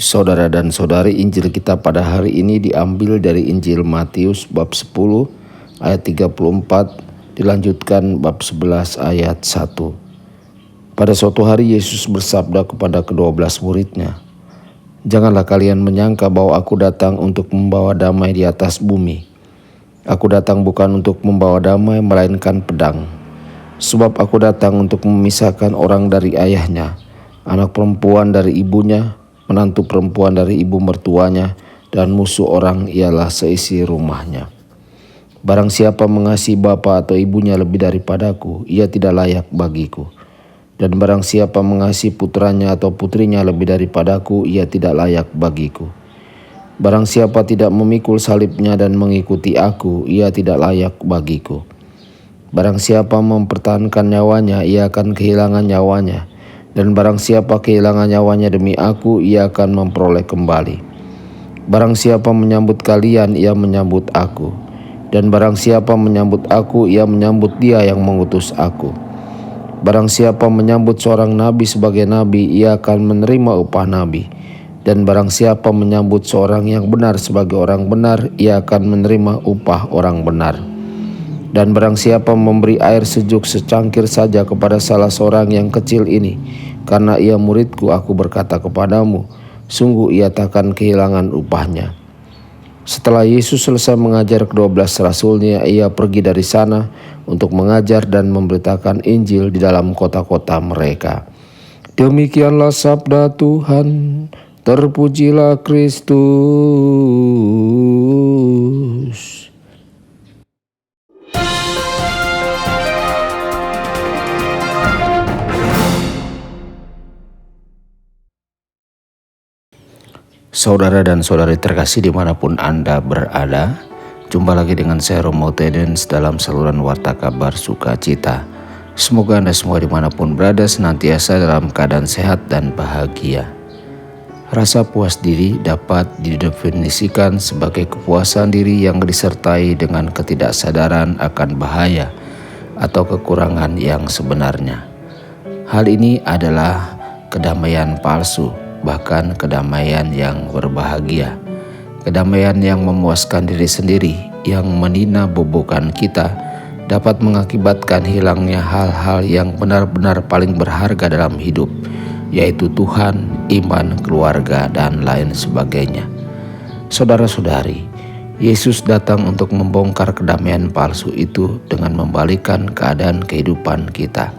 Saudara dan saudari, Injil kita pada hari ini diambil dari Injil Matius bab 10 ayat 34, dilanjutkan bab 11 ayat 1. Pada suatu hari Yesus bersabda kepada ke-12 muridnya, "Janganlah kalian menyangka bahwa aku datang untuk membawa damai di atas bumi. Aku datang bukan untuk membawa damai, melainkan pedang. Sebab aku datang untuk memisahkan orang dari ayahnya, anak perempuan dari ibunya, menantu perempuan dari ibu mertuanya, dan musuh orang ialah seisi rumahnya. Barang siapa mengasihi bapa atau ibunya lebih daripadaku, ia tidak layak bagiku. Dan barang siapa mengasihi putranya atau putrinya lebih daripadaku, ia tidak layak bagiku. Barang siapa tidak memikul salibnya dan mengikuti aku, ia tidak layak bagiku. Barang siapa mempertahankan nyawanya, ia akan kehilangan nyawanya. Dan barang siapa kehilangan nyawanya demi aku, ia akan memperoleh kembali. Barang siapa menyambut kalian, ia menyambut aku. Dan barang siapa menyambut aku, ia menyambut dia yang mengutus aku. Barang siapa menyambut seorang nabi sebagai nabi, ia akan menerima upah nabi. Dan barang siapa menyambut seorang yang benar sebagai orang benar, ia akan menerima upah orang benar. Dan barang siapa memberi air sejuk secangkir saja kepada salah seorang yang kecil ini, karena ia muridku, aku berkata kepadamu, sungguh ia takkan kehilangan upahnya." Setelah Yesus selesai mengajar ke-12 rasulnya, ia pergi dari sana untuk mengajar dan memberitakan Injil di dalam kota-kota mereka. Demikianlah sabda Tuhan, terpujilah Kristus. Saudara dan saudari terkasih dimanapun Anda berada, jumpa lagi dengan saya Romo Tedens dalam saluran Warta Kabar Sukacita. Semoga Anda semua dimanapun berada senantiasa dalam keadaan sehat dan bahagia. Rasa puas diri dapat didefinisikan sebagai kepuasan diri yang disertai dengan ketidaksadaran akan bahaya atau kekurangan yang sebenarnya. Hal ini adalah kedamaian palsu, bahkan kedamaian yang berbahagia. Kedamaian yang memuaskan diri sendiri, yang meninabobokan kita, dapat mengakibatkan hilangnya hal-hal yang benar-benar paling berharga dalam hidup, yaitu Tuhan, iman, keluarga, dan lain sebagainya. Saudara-saudari, Yesus datang untuk membongkar kedamaian palsu itu dengan membalikkan keadaan kehidupan kita,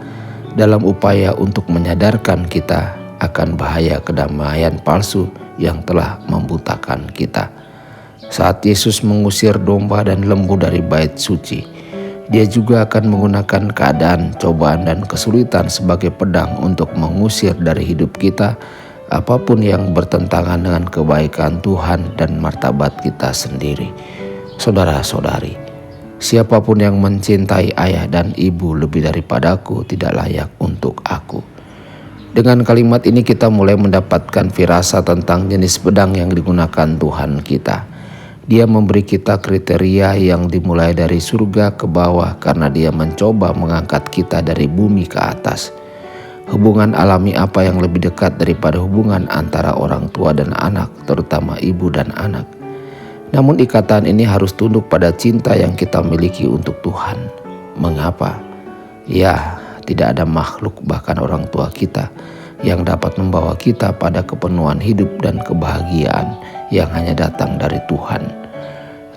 dalam upaya untuk menyadarkan kita akan bahaya kedamaian palsu yang telah membutakan kita. Saat Yesus mengusir domba dan lembu dari bait suci, dia juga akan menggunakan keadaan, cobaan, dan kesulitan sebagai pedang untuk mengusir dari hidup kita apapun yang bertentangan dengan kebaikan Tuhan dan martabat kita sendiri. Saudara-saudari, siapapun yang mencintai ayah dan ibu lebih daripadaku tidak layak untuk aku. Dengan kalimat ini kita mulai mendapatkan firasat tentang jenis pedang yang digunakan Tuhan kita. Dia memberi kita kriteria yang dimulai dari surga ke bawah karena dia mencoba mengangkat kita dari bumi ke atas. Hubungan alami apa yang lebih dekat daripada hubungan antara orang tua dan anak, terutama ibu dan anak? Namun ikatan ini harus tunduk pada cinta yang kita miliki untuk Tuhan. Mengapa? Ya, tidak ada makhluk, bahkan orang tua kita, yang dapat membawa kita pada kepenuhan hidup dan kebahagiaan yang hanya datang dari Tuhan.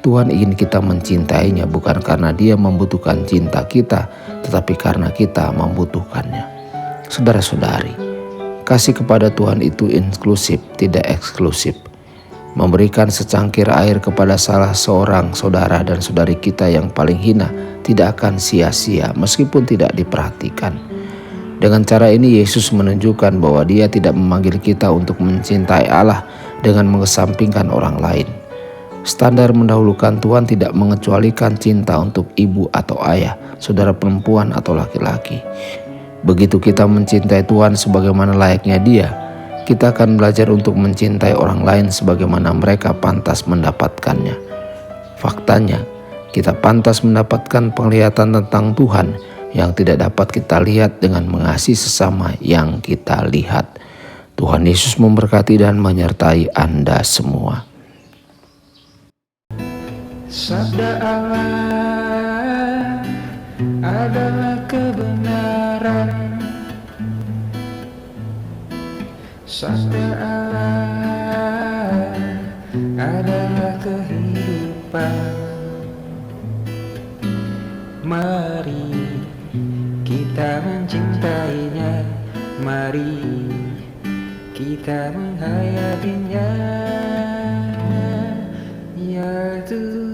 Tuhan ingin kita mencintainya bukan karena dia membutuhkan cinta kita, tetapi karena kita membutuhkannya. Saudara-saudari, kasih kepada Tuhan itu inklusif, tidak eksklusif. Memberikan secangkir air kepada salah seorang saudara dan saudari kita yang paling hina tidak akan sia-sia meskipun tidak diperhatikan. Dengan cara ini Yesus menunjukkan bahwa dia tidak memanggil kita untuk mencintai Allah dengan mengesampingkan orang lain. Standar mendahulukan Tuhan tidak mengecualikan cinta untuk ibu atau ayah, saudara perempuan atau laki-laki. Begitu kita mencintai Tuhan sebagaimana layaknya dia, kita akan belajar untuk mencintai orang lain sebagaimana mereka pantas mendapatkannya. Faktanya, kita pantas mendapatkan penglihatan tentang Tuhan yang tidak dapat kita lihat dengan mengasihi sesama yang kita lihat. Tuhan Yesus memberkati dan menyertai Anda semua. Sabda Allah adalah kebenaran. Sabda Allah adalah kehidupan. Mari kita mencintainya, mari kita menghayatinya, ya Tuhan.